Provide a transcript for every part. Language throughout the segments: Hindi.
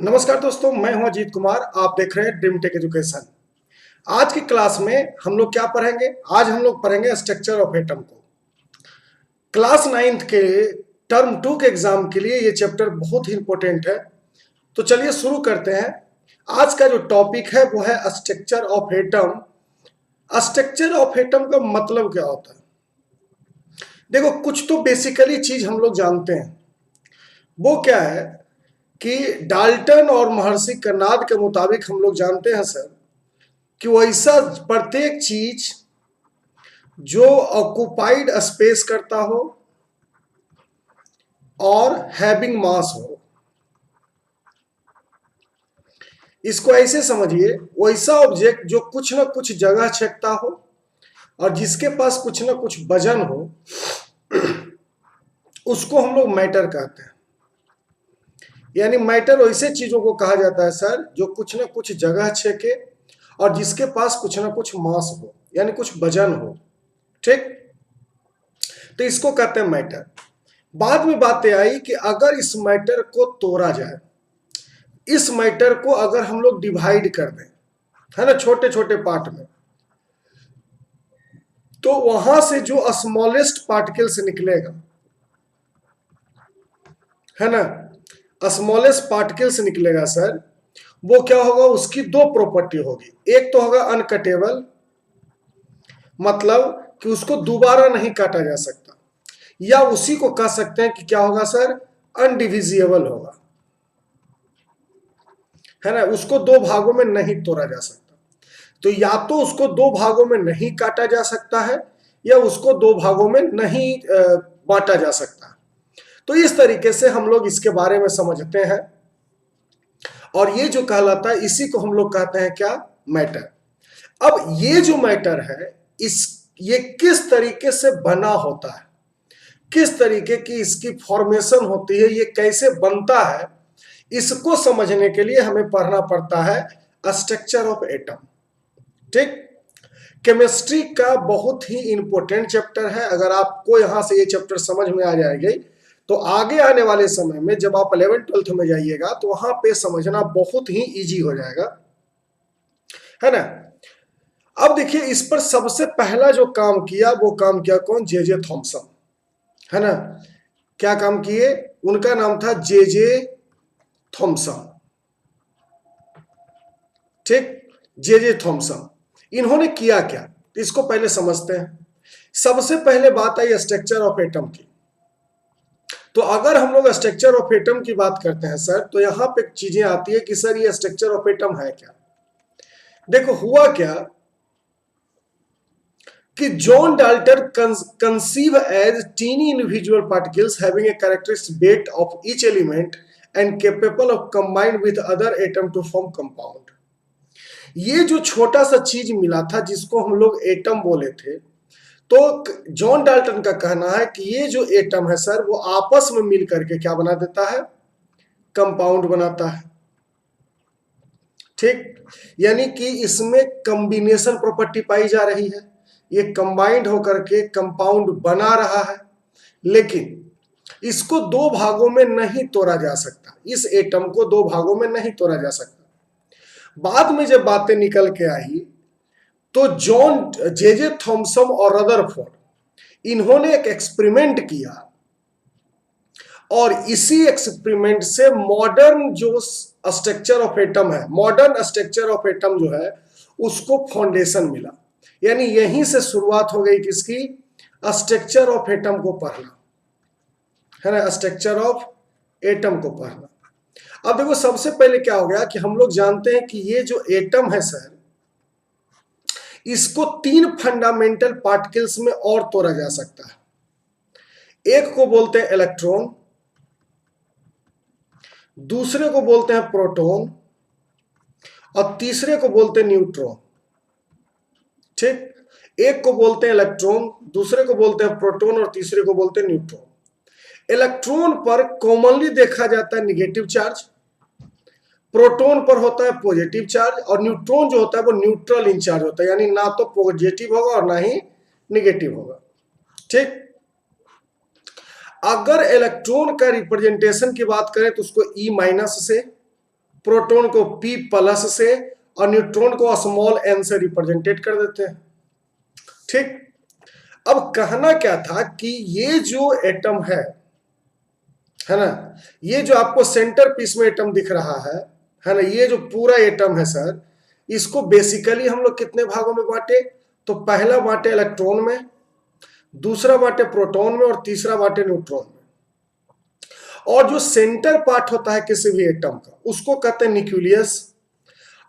नमस्कार दोस्तों, मैं हूं अजीत कुमार। आप देख रहे हैं ड्रीम टेक एजुकेशन। आज की क्लास में हम लोग क्या पढ़ेंगे? आज हम लोग पढ़ेंगे स्ट्रक्चर ऑफ एटम को। क्लास 9th के टर्म 2 के एग्जाम के लिए ये चैप्टर बहुत ही इंपॉर्टेंट है। तो चलिए शुरू करते हैं। आज का जो टॉपिक है वो है structure of atom. Structure of atom का मतलब क्या होता है? देखो, कुछ तो बेसिकली चीज हम लोग जानते हैं। वो क्या है कि डाल्टन और महर्षि कर्नाद के मुताबिक हम लोग जानते हैं सर कि वैसा प्रत्येक चीज जो ऑक्युपाइड स्पेस करता हो और हैविंग मास हो, इसको ऐसे समझिए, वैसा ऑब्जेक्ट जो कुछ ना कुछ जगह छेकता हो और जिसके पास कुछ ना कुछ वजन हो, उसको हम लोग मैटर कहते हैं। यानी मैटर वैसे चीजों को कहा जाता है सर जो कुछ ना कुछ जगह छेके और जिसके पास कुछ ना कुछ मास हो, यानी कुछ वजन हो। ठीक, तो इसको कहते हैं मैटर। बाद में बातें आई कि अगर इस मैटर को तोड़ा जाए, इस मैटर को अगर हम लोग डिवाइड कर दें, है ना, छोटे छोटे पार्ट में, तो वहां से जो स्मॉलेस्ट पार्टिकल्स निकलेगा, है ना, स्मॉलेस्ट पार्टिकल्स निकलेगा सर, वो क्या होगा? उसकी दो प्रॉपर्टी होगी। एक तो होगा अनकटेबल, मतलब कि उसको दोबारा नहीं काटा जा सकता, या उसी को कह सकते हैं कि क्या होगा सर? अनडिविजिबल होगा, है ना, उसको दो भागों में नहीं तोड़ा जा सकता। तो या तो उसको दो भागों में नहीं काटा जा सकता है या उसको दो भागों में नहीं बांटा जा सकता। तो इस तरीके से हम लोग इसके बारे में समझते हैं और ये जो कहलाता है इसी को हम लोग कहते हैं क्या? मैटर। अब ये जो मैटर है, ये किस तरीके से बना होता है, किस तरीके की इसकी फॉर्मेशन होती है, ये कैसे बनता है, इसको समझने के लिए हमें पढ़ना पड़ता है स्ट्रक्चर ऑफ एटम। ठीक, केमिस्ट्री का बहुत ही इंपॉर्टेंट चैप्टर है। अगर आपको यहां से ये चैप्टर समझ में आ जाएगी तो आगे आने वाले समय में जब आप 11th-12th में जाइएगा तो वहां पे समझना बहुत ही इजी हो जाएगा, है ना। अब देखिए, इस पर सबसे पहला जो काम किया वो काम किया कौन? जे थॉमसन, है ना। क्या काम किए? उनका नाम था जे थॉमसन। ठीक, जे थॉमसन। इन्होंने किया क्या, इसको पहले समझते हैं। सबसे पहले बात आई स्ट्रक्चर ऑफ एटम की। तो अगर हम लोग स्ट्रक्चर ऑफ एटम की बात करते हैं सर, तो यहां पे चीजें आती है कि सर ये स्ट्रक्चर ऑफ एटम है क्या। देखो, हुआ क्या कि John Dalton conceive as tiny individual particles having a characteristic weight of each element and capable of combined with other atom to form compound. ये जो छोटा सा चीज मिला था जिसको हम लोग एटम बोले थे, तो जॉन डाल्टन का कहना है कि ये जो एटम है सर वो आपस में मिल करके क्या बना देता है? कंपाउंड बनाता है। ठीक, यानी कि इसमें कॉम्बिनेशन प्रॉपर्टी पाई जा रही है, ये कंबाइंड होकर के कंपाउंड बना रहा है। लेकिन इसको दो भागों में नहीं तोड़ा जा सकता, इस एटम को दो भागों में नहीं तोड़ा जा सकता। बाद में जब बातें निकल के आई तो जॉन जे थॉमसन और रदरफोर्ड इन्होंने एक एक्सपेरिमेंट किया और इसी एक्सपेरिमेंट से मॉडर्न जो स्ट्रक्चर ऑफ एटम है, मॉडर्न स्ट्रक्चर ऑफ एटम जो है, उसको फाउंडेशन मिला। यानी यहीं से शुरुआत हो गई किसकी? स्ट्रक्चर ऑफ एटम को पढ़ना, है ना, स्ट्रक्चर ऑफ एटम को पढ़ना। अब देखो, सबसे पहले क्या हो गया कि हम लोग जानते हैं कि ये जो एटम है सर, इसको तीन फंडामेंटल पार्टिकल्स में और तोड़ा जा सकता है। एक को बोलते हैं इलेक्ट्रॉन, दूसरे को बोलते हैं प्रोटॉन और तीसरे को बोलते हैं न्यूट्रॉन। ठीक, एक को बोलते हैं इलेक्ट्रॉन, दूसरे को बोलते हैं प्रोटॉन और तीसरे को बोलते हैं न्यूट्रॉन। इलेक्ट्रॉन पर कॉमनली देखा जाता है निगेटिव चार्ज, प्रोटॉन पर होता है पॉजिटिव चार्ज और न्यूट्रॉन जो होता है वो न्यूट्रल इंचार्ज होता है, यानी ना तो पॉजिटिव होगा और ना ही निगेटिव होगा। ठीक, अगर इलेक्ट्रॉन का रिप्रेजेंटेशन की बात करें तो उसको ई माइनस से, प्रोटॉन को p प्लस से और न्यूट्रॉन को स्मॉल n से रिप्रेजेंटेट कर देते हैं। ठीक, अब कहना क्या था कि ये जो एटम है ना, ये जो आपको सेंटर पीस में एटम दिख रहा है ना, ये जो पूरा एटम है सर, इसको बेसिकली हम लोग कितने भागों में बांटे? तो पहला बांटे इलेक्ट्रॉन में, दूसरा बांटे प्रोटॉन में और तीसरा बांटे न्यूट्रॉन में। और जो सेंटर पार्ट होता है किसी भी एटम का उसको कहते हैं न्यूक्लियस।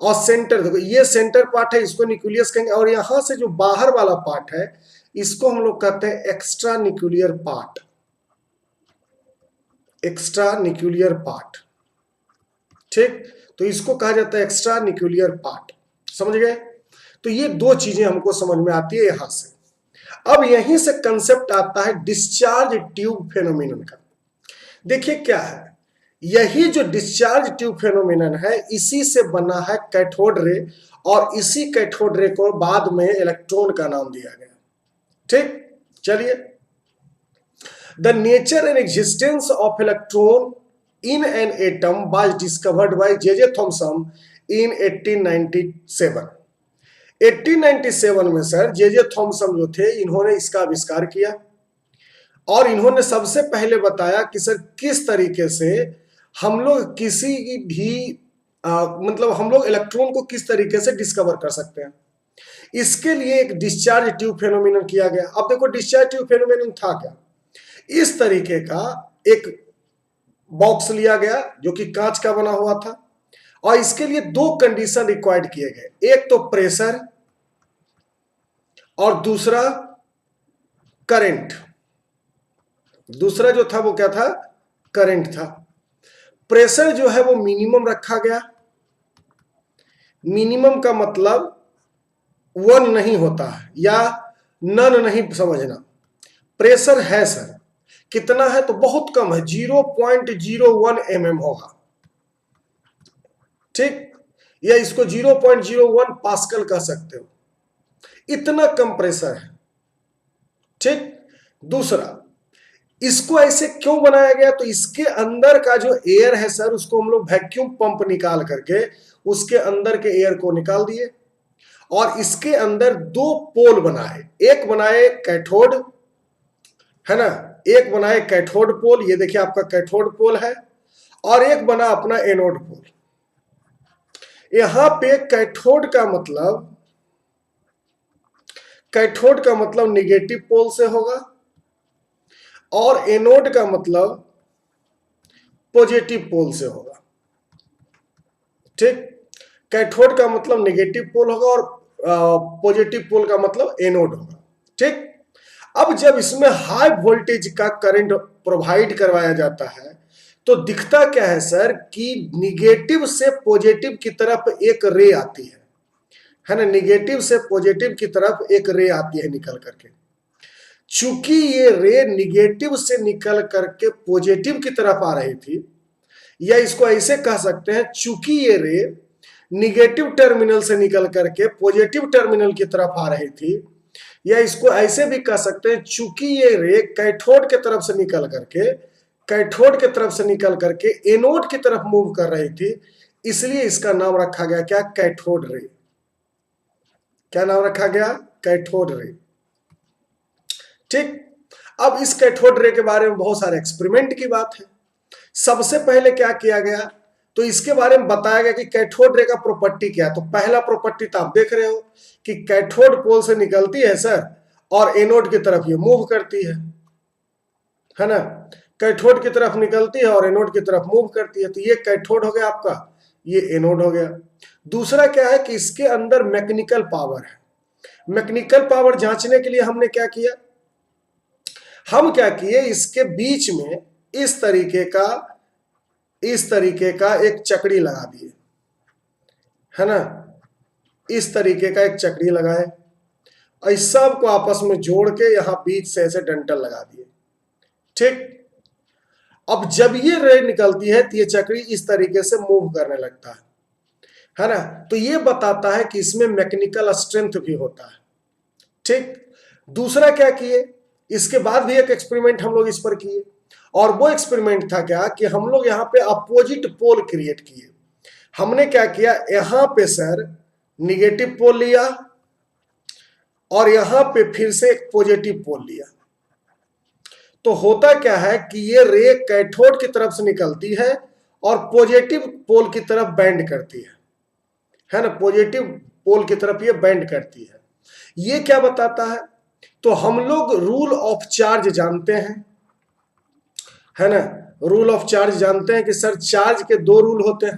और सेंटर, देखो ये सेंटर पार्ट है, इसको न्यूक्लियस कहेंगे। और यहां से जो बाहर वाला पार्ट है इसको हम लोग कहते हैं extra nuclear part. Extra nuclear part, ठीक, तो इसको कहा जाता है एक्स्ट्रा न्यूक्लियर पार्ट। समझ गए? तो ये दो चीजें हमको समझ में आती है यहां से। अब यहीं से कंसेप्ट आता है डिस्चार्ज ट्यूब फेनोमेनन का। देखिए क्या है, यही जो डिस्चार्ज ट्यूब फेनोमेनन है इसी से बना है कैथोड रे, और इसी कैथोड रे को बाद में इलेक्ट्रॉन का नाम दिया गया। ठीक, चलिए, the nature and existence of electron in an atom was discovered by J Thomson in 1897। 1897 में सर जे थॉमसन जो थे इन्होंने इसका आविष्कार किया, और इन्होंने सबसे पहले बताया कि सर किस तरीके से हम लोग किसी भी मतलब हम लोग इलेक्ट्रॉन को किस तरीके से डिस्कवर कर सकते हैं। इसके लिए एक डिस्चार्ज ट्यूब फेनोमेनन किया गया। अब देखो डिस्चार्ज ट्यूब फेनोमेनन था क्या, इस तरीके का एक बॉक्स लिया गया जो कि कांच का बना हुआ था, और इसके लिए दो कंडीशन रिक्वायर्ड किए गए, एक तो प्रेशर और दूसरा करंट। दूसरा जो था वो क्या था? करंट था। प्रेशर जो है वो मिनिमम रखा गया। मिनिमम का मतलब 1 नहीं होता है या नन नहीं समझना। प्रेशर है सर, कितना है? तो बहुत कम है, 0.01 mm होगा। ठीक, या इसको 0.01 पास्कल कह सकते हो, इतना कम प्रेशर है। ठीक, दूसरा, इसको ऐसे क्यों बनाया गया? तो इसके अंदर का जो एयर है सर उसको हम लोग वैक्यूम पंप निकाल करके उसके अंदर के एयर को निकाल दिए, और इसके अंदर दो पोल बनाए। एक बनाए कैथोड, है ना, एक बनाए कैथोड पोल, ये देखिए आपका कैथोड पोल है, और एक बना अपना एनोड पोल। यहां पे कैथोड का मतलब निगेटिव पोल से होगा, और एनोड का मतलब पॉजिटिव पोल से होगा। ठीक, कैथोड का मतलब नेगेटिव पोल होगा और पॉजिटिव पोल का मतलब एनोड होगा। ठीक, अब जब इसमें हाई वोल्टेज का करंट प्रोवाइड करवाया जाता है तो दिखता क्या है सर कि निगेटिव से पॉजिटिव की तरफ एक रे आती है ना, निगेटिव से पॉजिटिव की तरफ एक रे आती है निकल करके। चूंकि ये रे निगेटिव से निकल करके पॉजिटिव की तरफ आ रही थी, या इसको ऐसे कह सकते हैं, चूंकि ये रे निगेटिव टर्मिनल से निकल करके पॉजिटिव टर्मिनल की तरफ आ रही थी, या इसको ऐसे भी कह सकते हैं, चूंकि ये रे कैथोड के तरफ से निकल करके एनोड की तरफ मूव कर रही थी, इसलिए इसका नाम रखा गया क्या? Cathode ray. क्या नाम रखा गया? Cathode ray. ठीक, अब इस कैथोड रे के बारे में बहुत सारे एक्सपेरिमेंट की बात है। सबसे पहले क्या किया गया, तो इसके बारे में बताया गया कि कैथोड रे का प्रॉपर्टी क्या है। तो पहला प्रॉपर्टी तो आप देख रहे हो कि कैथोड पोल से निकलती है सर, और एनोड की तरफ ये मूव करती है ना, कैथोड की तरफ निकलती है और एनोड की तरफ मूव करती है। तो ये कैथोड हो गया आपका, ये एनोड हो गया। दूसरा क्या है कि इसके अंदर मैकेनिकल पावर है। मैकेनिकल पावर जांचने के लिए हमने क्या किया, हम क्या किए, इसके बीच में इस तरीके का एक चकड़ी लगा दिए, है ना, इस तरीके का एक चकड़ी लगाए, इस सब को आपस में जोड़ के यहां बीच से ऐसे डंटल लगा दिए। ठीक, अब जब ये रे निकलती है तो ये चकड़ी इस तरीके से मूव करने लगता है ना, तो ये बताता है कि इसमें मैकेनिकल स्ट्रेंथ भी होता है। ठीक, दूसरा क्या किए, इसके बाद भी एक एक्सपेरिमेंट हम लोग इस पर किए, और वो एक्सपेरिमेंट था क्या कि हम लोग यहाँ पे अपोजिट पोल क्रिएट किए। हमने क्या किया, यहां पे सर निगेटिव पोल लिया और यहां पे फिर से एक पॉजिटिव पोल लिया। तो होता क्या है कि ये रे कैथोड की तरफ से निकलती है और पॉजिटिव पोल की तरफ बेंड करती है ना, पॉजिटिव पोल की तरफ ये बेंड करती है। ये क्या बताता है, तो हम लोग रूल ऑफ चार्ज जानते हैं, है ना, रूल ऑफ चार्ज जानते हैं कि सर चार्ज के दो रूल होते हैं।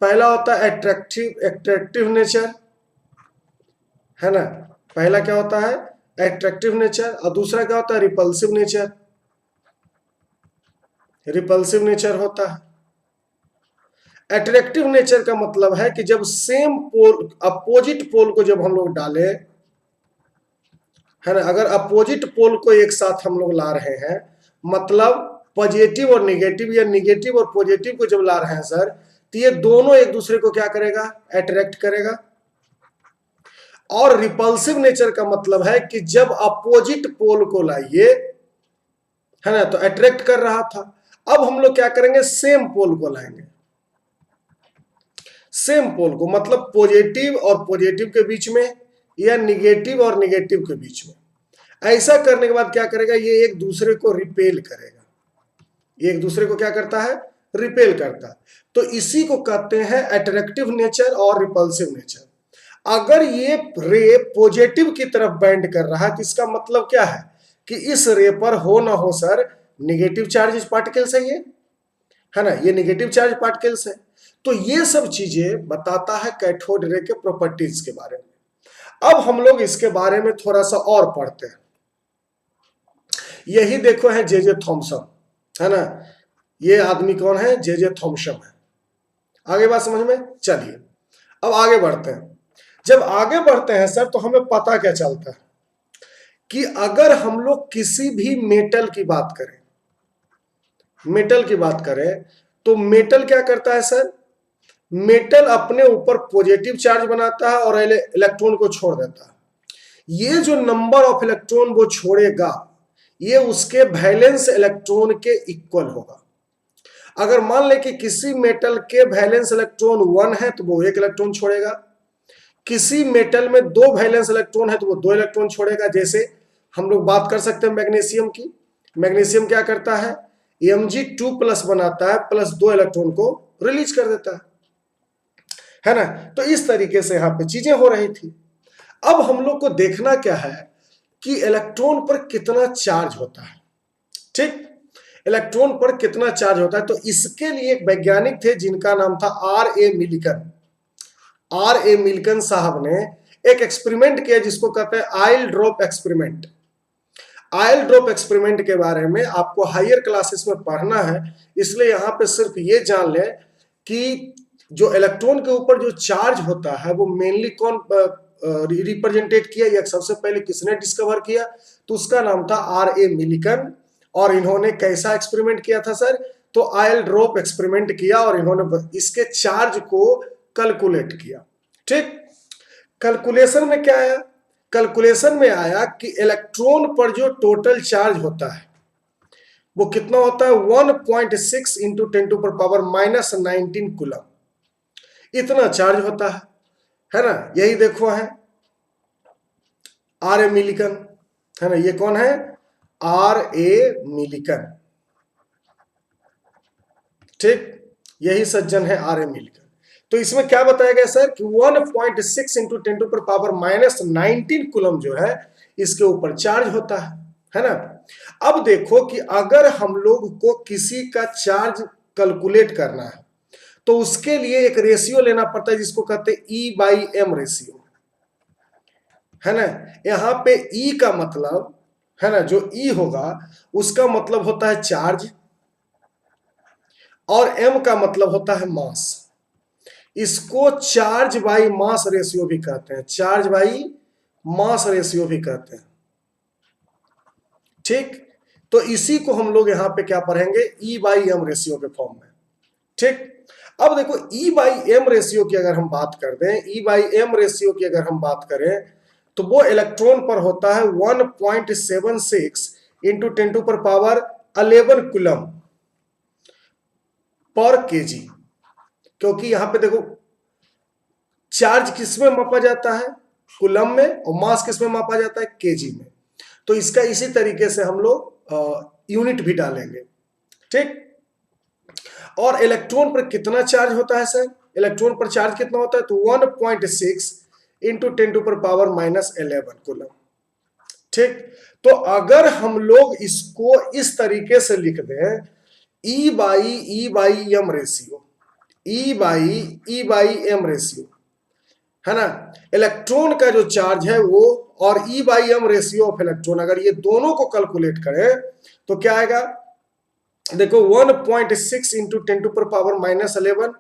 पहला होता है एट्रैक्टिव नेचर, है ना, पहला क्या होता है एट्रैक्टिव नेचर, और दूसरा क्या होता है रिपल्सिव नेचर, रिपल्सिव नेचर होता है। अट्रैक्टिव नेचर का मतलब है कि जब सेम पोल अपोजिट पोल को जब हम लोग डालें, है ना, अगर अपोजिट पोल को एक साथ हम लोग ला रहे हैं, मतलब पॉजिटिव और निगेटिव या निगेटिव और पॉजिटिव को जब ला रहे हैं सर, तो ये दोनों एक दूसरे को क्या करेगा, अट्रैक्ट करेगा। और रिपल्सिव नेचर का मतलब है कि जब अपोजिट पोल को लाइए, है ना, तो अट्रैक्ट कर रहा था, अब हम लोग क्या करेंगे, सेम पोल को लाएंगे, सेम पोल को, मतलब पॉजिटिव और पॉजिटिव के बीच में या निगेटिव और निगेटिव के बीच में। ऐसा करने के बाद क्या करेगा, ये एक दूसरे को रिपेल करेगा, ये एक दूसरे को क्या करता है, रिपेल करता है। तो इसी को कहते हैं अट्रैक्टिव नेचर और रिपल्सिव नेचर। अगर ये रे पॉजिटिव की तरफ बेंड कर रहा है तो इसका मतलब क्या है कि इस रे पर हो ना हो सर निगेटिव चार्ज पार्टिकल्स है ना, ये निगेटिव चार्ज पार्टिकल्स है। तो ये सब चीजें बताता है कैथोड रे के प्रॉपर्टीज के बारे में। अब हम लोग इसके बारे में थोड़ा सा और पढ़ते हैं। यही देखो है जे थॉमसन, है ना, ये आदमी कौन है, जे थॉमसन है। आगे बात समझ में, चलिए अब आगे बढ़ते हैं। जब आगे बढ़ते हैं सर तो हमें पता क्या चलता है कि अगर हम लोग किसी भी मेटल की बात करें, मेटल की बात करें तो मेटल क्या करता है सर, मेटल अपने ऊपर पॉजिटिव चार्ज बनाता है और इलेक्ट्रॉन को छोड़ देता है। ये जो नंबर ऑफ इलेक्ट्रॉन वो छोड़ेगा ये उसके वैलेंस इलेक्ट्रॉन के इक्वल होगा। अगर मान ले कि किसी मेटल के वैलेंस इलेक्ट्रॉन 1 है तो वो 1 इलेक्ट्रॉन छोड़ेगा, किसी मेटल में 2 वैलेंस इलेक्ट्रॉन है तो वो 2 इलेक्ट्रॉन छोड़ेगा। जैसे हम लोग बात कर सकते हैं मैग्नीशियम की, मैग्नीशियम क्या करता है, Mg2+ बनाता है, प्लस 2 इलेक्ट्रॉन को रिलीज कर देता है ना। तो इस तरीके से यहां पे चीजें हो रही थी। अब हम लोग को देखना क्या है कि इलेक्ट्रॉन पर कितना चार्ज होता है, ठीक, इलेक्ट्रॉन पर कितना चार्ज होता है। तो इसके लिए एक वैज्ञानिक थे जिनका नाम था R.A. मिल्टन। R.A. मिल्टन साहब ने एक एक्सपेरिमेंट किया जिसको कहते हैं oil drop experiment. Oil drop experiment के बारे में आपको हायर क्लासेस में पढ़ना है, इसलिए यहां पे सिर्फ ये जान लें कि जो इलेक्ट्रॉन के ऊपर जो चार्ज होता है वो मेनली कौन रिप्रेजेंटेट किया या सबसे पहले किसने डिस्कवर किया, तो उसका नाम था R.A. मिल्टन। और इन्होंने कैसा एक्सपेरिमेंट किया था सर, तो आयल ड्रॉप एक्सपेरिमेंट किया और इन्होंने इसके चार्ज को कैलकुलेट किया। ठीक, कैलकुलेशन में क्या आया, कैलकुलेशन में आया कि इलेक्ट्रॉन पर जो टोटल चार्ज होता है वो कितना होता है, 1.6 इंटू 10⁻⁻19 कूलम, इतना चार्ज होता है ना। यही देखो है R.A. मिल्टन, है ना, ये कौन है, R.A. मिल्टन, ठीक, यही सज्जन है R.A. मिल्टन। तो इसमें क्या बताया गया सर कि 1.6 इंटू 10⁻⁻19 कूलम जो है इसके ऊपर चार्ज होता है ना। अब देखो कि अगर हम लोग को किसी का चार्ज कैलकुलेट करना है तो उसके लिए एक रेशियो लेना पड़ता है जिसको कहते हैं E/m रेशियो, है ना। यहां पे E का मतलब, है ना, जो E होगा उसका मतलब होता है चार्ज और m का मतलब होता है मास। इसको चार्ज बाई मास रेशियो भी कहते हैं, चार्ज बाई मास रेशियो भी कहते हैं, ठीक। तो इसी को हम लोग यहां पे क्या पढ़ेंगे, E/m रेशियो के फॉर्म में, ठीक। अब देखो E/m रेशियो की अगर हम बात कर दें, E/m रेशियो की अगर हम बात करें तो वो इलेक्ट्रॉन पर होता है 1.76 इंटू 10⁻11 कूलम पर kg। क्योंकि यहां पे देखो चार्ज किसमें मापा जाता है, कूलम में, और मास किसमें मापा जाता है, केजी में। तो इसका इसी तरीके से हम लोग यूनिट भी डालेंगे, ठीक। और इलेक्ट्रॉन पर कितना चार्ज होता है सर, इलेक्ट्रॉन पर चार्ज कितना होता है, तो 1.6 इंटू 10⁻⁻11 कूलम, ठीक। तो अगर हम लोग इसको इस तरीके से लिख दें, E/E/M रेशियो, E/E/M रेशियो, है ना, इलेक्ट्रॉन का जो चार्ज है वो, और E/M रेशियो ऑफ इलेक्ट्रॉन, अगर ये दोनों को कैलकुलेट करें तो क्या आएगा, देखो 1.6 इंटू 10⁻⁻11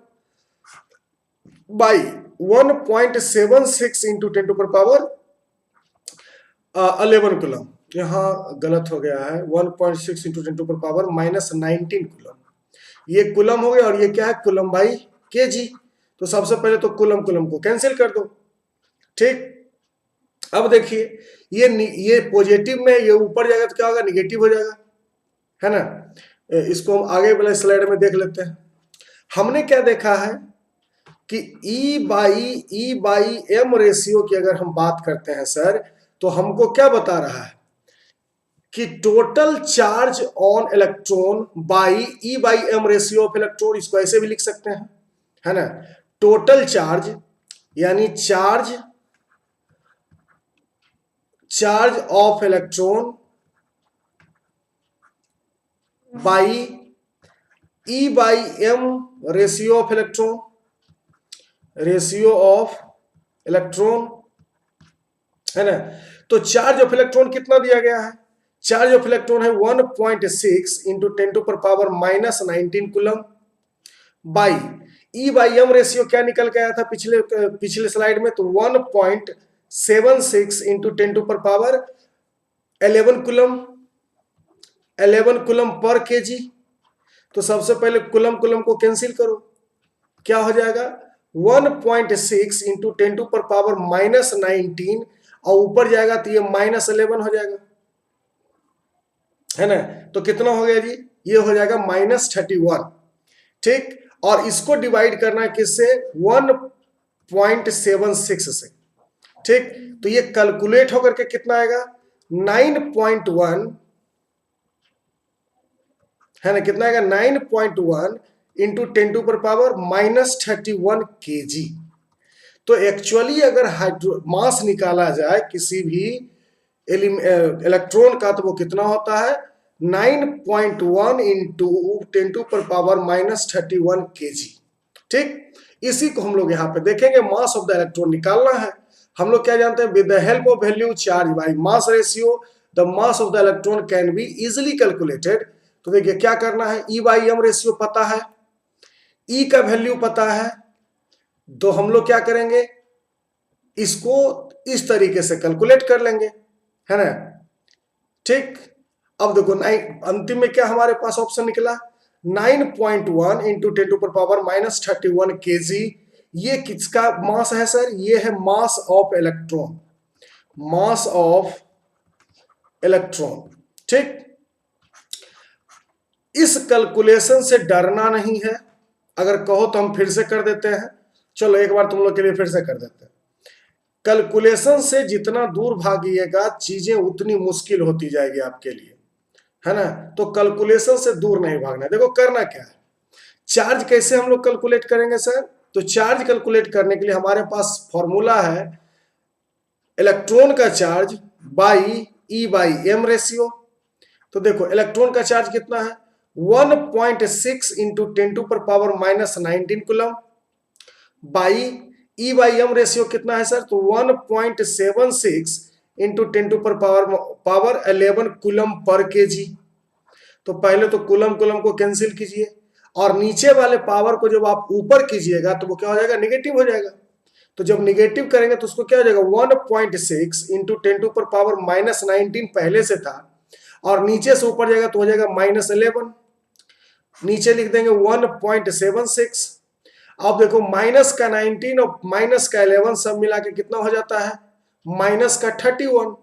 बाई 1.76 इंटू 10⁻11 कूलम, यहां गलत हो गया है, 1.6 इंटू 10⁻⁻19 कूलम, ये कूलम हो गया, और ये क्या है, कूलम बाई केजी। तो सबसे पहले तो कूलम कूलम को कैंसिल कर दो, ठीक। अब देखिए ये पॉजिटिव में ये ऊपर जाएगा तो क्या होगा, निगेटिव हो जाएगा, है ना। इसको हम आगे वाले स्लाइड में देख लेते हैं। हमने क्या देखा है कि E/M रेशियो की अगर हम बात करते हैं सर, तो हमको क्या बता रहा है कि total charge on electron by E/M ratio of electron, इसको ऐसे भी लिख सकते हैं, है ना, टोटल चार्ज यानी charge of electron by E/M ratio of electron, ratio of electron, है ना। तो चार्ज ऑफ इलेक्ट्रॉन कितना दिया गया है, चार्ज ऑफ इलेक्ट्रॉन है 1.6 into 10⁻⁻19 coulomb by E/M ratio क्या निकल के आया था पिछले स्लाइड में, तो 1.76 into 10⁻11 coulomb, 11 coulomb per KG. तो सबसे पहले कूलम कूलम को कैंसिल करो, क्या हो जाएगा, 1.6 इंटू 10⁻⁻19, और ऊपर जाएगा तो ये -11 हो जाएगा, है ना। तो कितना हो गया जी, ये हो जाएगा -31, ठीक। और इसको डिवाइड करना है किससे, 1.76 से, ठीक। तो ये कैलकुलेट होकर के कितना आएगा, 9.1, है ना, कितना आएगा, 9.1 इंटू 10⁻⁻31 केजी। तो एक्चुअली अगर मास निकाला जाए किसी भी इलेक्ट्रॉन का, तो वो कितना होता है, 9.1 इंटू 10⁻⁻31 केजी, ठीक। इसी को हम लोग यहाँ पे देखेंगे, मास ऑफ द इलेक्ट्रॉन निकालना है। हम लोग क्या जानते हैं, with the help of value charge by mass ratio the mass of the electron can be easily calculated. तो देखिए क्या करना है, E/M रेशियो पता है, E का वैल्यू पता है, तो हम लोग क्या करेंगे, इसको इस तरीके से कैलकुलेट कर लेंगे, है ना, ठीक। अब देखो अंतिम में क्या हमारे पास ऑप्शन निकला, 9.1 इंटू 10⁻⁻31 केजी। ये किसका मास है सर, ये है mass of electron, mass of electron, ठीक। इस कैलकुलेशन से डरना नहीं है, अगर कहो तो हम फिर से कर देते हैं, चलो एक बार तुम लोग के लिए फिर से कर देते हैं। कैलकुलेशन से जितना दूर भागिएगा चीजें उतनी मुश्किल होती जाएगी आपके लिए, है ना। तो कैलकुलेशन से दूर नहीं भागना। देखो करना क्या है, चार्ज कैसे हम लोग कैलकुलेट करेंगे सर, तो चार्ज कैलकुलेट करने के लिए हमारे पास फॉर्मूला है इलेक्ट्रॉन का चार्ज बाई E/M रेशियो। तो देखो इलेक्ट्रॉन का चार्ज कितना है, 1.6 into 10⁻⁻19 coulomb by E/M ratio कितना है सर, तो 1.76 इंटू 10⁻11 कूलम पर केजी। तो पहले तो कूलम कूलम को कैंसिल कीजिए, और नीचे वाले पावर को जब आप ऊपर कीजिएगा तो वो क्या हो जाएगा, निगेटिव हो जाएगा। तो जब निगेटिव करेंगे तो उसको क्या हो जाएगा, 1.6 इंटू 10⁻⁻19 पहले से था, और नीचे से ऊपर जाएगा तो हो जाएगा -11, नीचे लिख देंगे 1.76। अब देखो माइनस का 19 और माइनस का 11 सब मिला के कितना हो जाता है, माइनस का 31,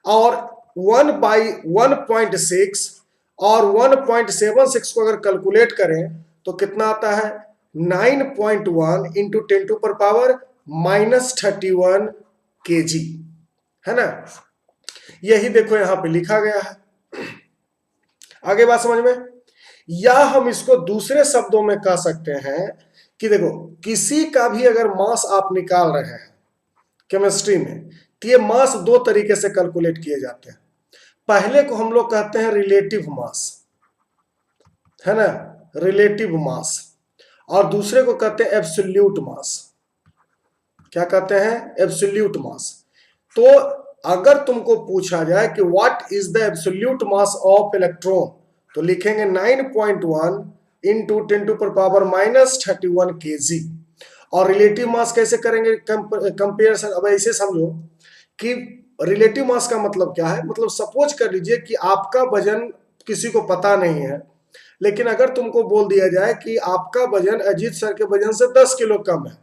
और 1/1.6 और 1.76 को अगर कैलकुलेट करें तो कितना आता है, 9.1 इंटू 10⁻⁻31 kg, है ना। यही देखो यहां पे लिखा गया है। आगे बात समझ में। या हम इसको दूसरे शब्दों में कह सकते हैं कि देखो, किसी का भी अगर मास आप निकाल रहे हैं केमिस्ट्री में, तो ये मास दो तरीके से कैलकुलेट किए जाते हैं। पहले को हम लोग कहते हैं रिलेटिव मास, है ना, रिलेटिव मास, और दूसरे को कहते हैं एब्सोल्यूट मास। क्या कहते हैं? एब्सोल्यूट मास। तो अगर तुमको पूछा जाए कि what is the absolute mass of electron, तो लिखेंगे 9.1 इंटू 10⁻⁻31 kg। और रिलेटिव मास कैसे करेंगे कंपेयर? अब ऐसे समझो कि रिलेटिव मास का मतलब क्या है। मतलब सपोज कर लीजिए कि आपका वजन किसी को पता नहीं है, लेकिन अगर तुमको बोल दिया जाए कि आपका वजन अजीत सर के वजन से 10 किलो कम है,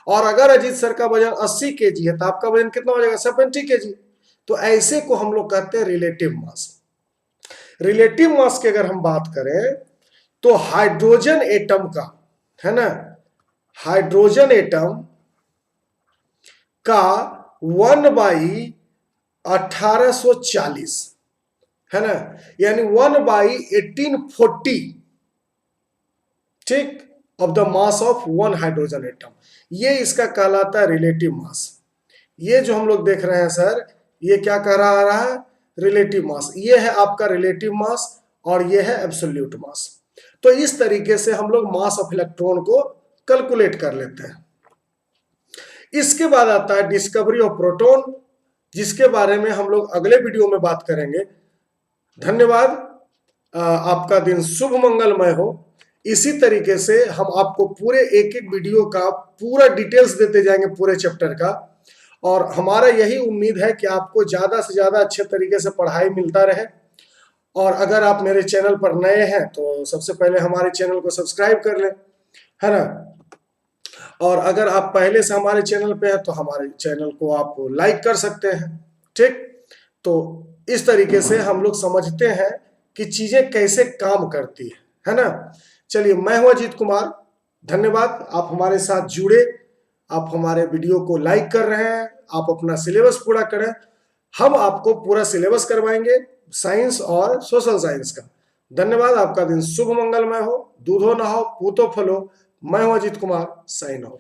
और अगर अजीत सर का वजन 80 kg है, तो आपका वजन कितना हो जाएगा? 70 kg। तो ऐसे को हम लोग कहते हैं रिलेटिव मास। रिलेटिव मास की अगर हम बात करें तो हाइड्रोजन एटम का, है ना, हाइड्रोजन एटम का 1/1840, है ना, यानी 1/1840, ठीक, of the mass of one hydrogen atom. ये इसका कहलाता है रिलेटिव मास। ये जो हम लोग देख रहे हैं सर, ये क्या कह रहा है? Relative mass. ये है आपका रिलेटिव मास और ये है एब्सोल्यूट मास। तो इस तरीके से हम लोग मास ऑफ इलेक्ट्रॉन को कैलकुलेट कर लेते हैं। इसके बाद आता है डिस्कवरी ऑफ प्रोटॉन, जिसके बारे में हम लोग अगले वीडियो में बात करेंगे। धन्यवाद। आपका दिन शुभ मंगलमय हो। इसी तरीके से हम आपको पूरे एक एक वीडियो का पूरा डिटेल्स देते जाएंगे, पूरे चैप्टर का। और हमारा यही उम्मीद है कि आपको ज़्यादा से ज़्यादा अच्छे तरीके से पढ़ाई मिलता रहे। और अगर आप मेरे चैनल पर नए हैं तो सबसे पहले हमारे चैनल को सब्सक्राइब कर लें, है ना। और अगर आप पहले से हमारे चैनल पे हैं तो हमारे चैनल को आप लाइक कर सकते हैं, ठीक। तो इस तरीके से हम लोग समझते हैं कि चीज़ें कैसे काम करती है ना। चलिए, मैं हूं अजीत कुमार। धन्यवाद, आप हमारे साथ जुड़े, आप हमारे वीडियो को लाइक कर रहे हैं, आप अपना सिलेबस पूरा करें। हम आपको पूरा सिलेबस करवाएंगे साइंस और सोशल साइंस का। धन्यवाद। आपका दिन शुभ मंगलमय हो। दूधो नहाओ, पूतो फलो। मैं हूं अजीत कुमार। Sign of.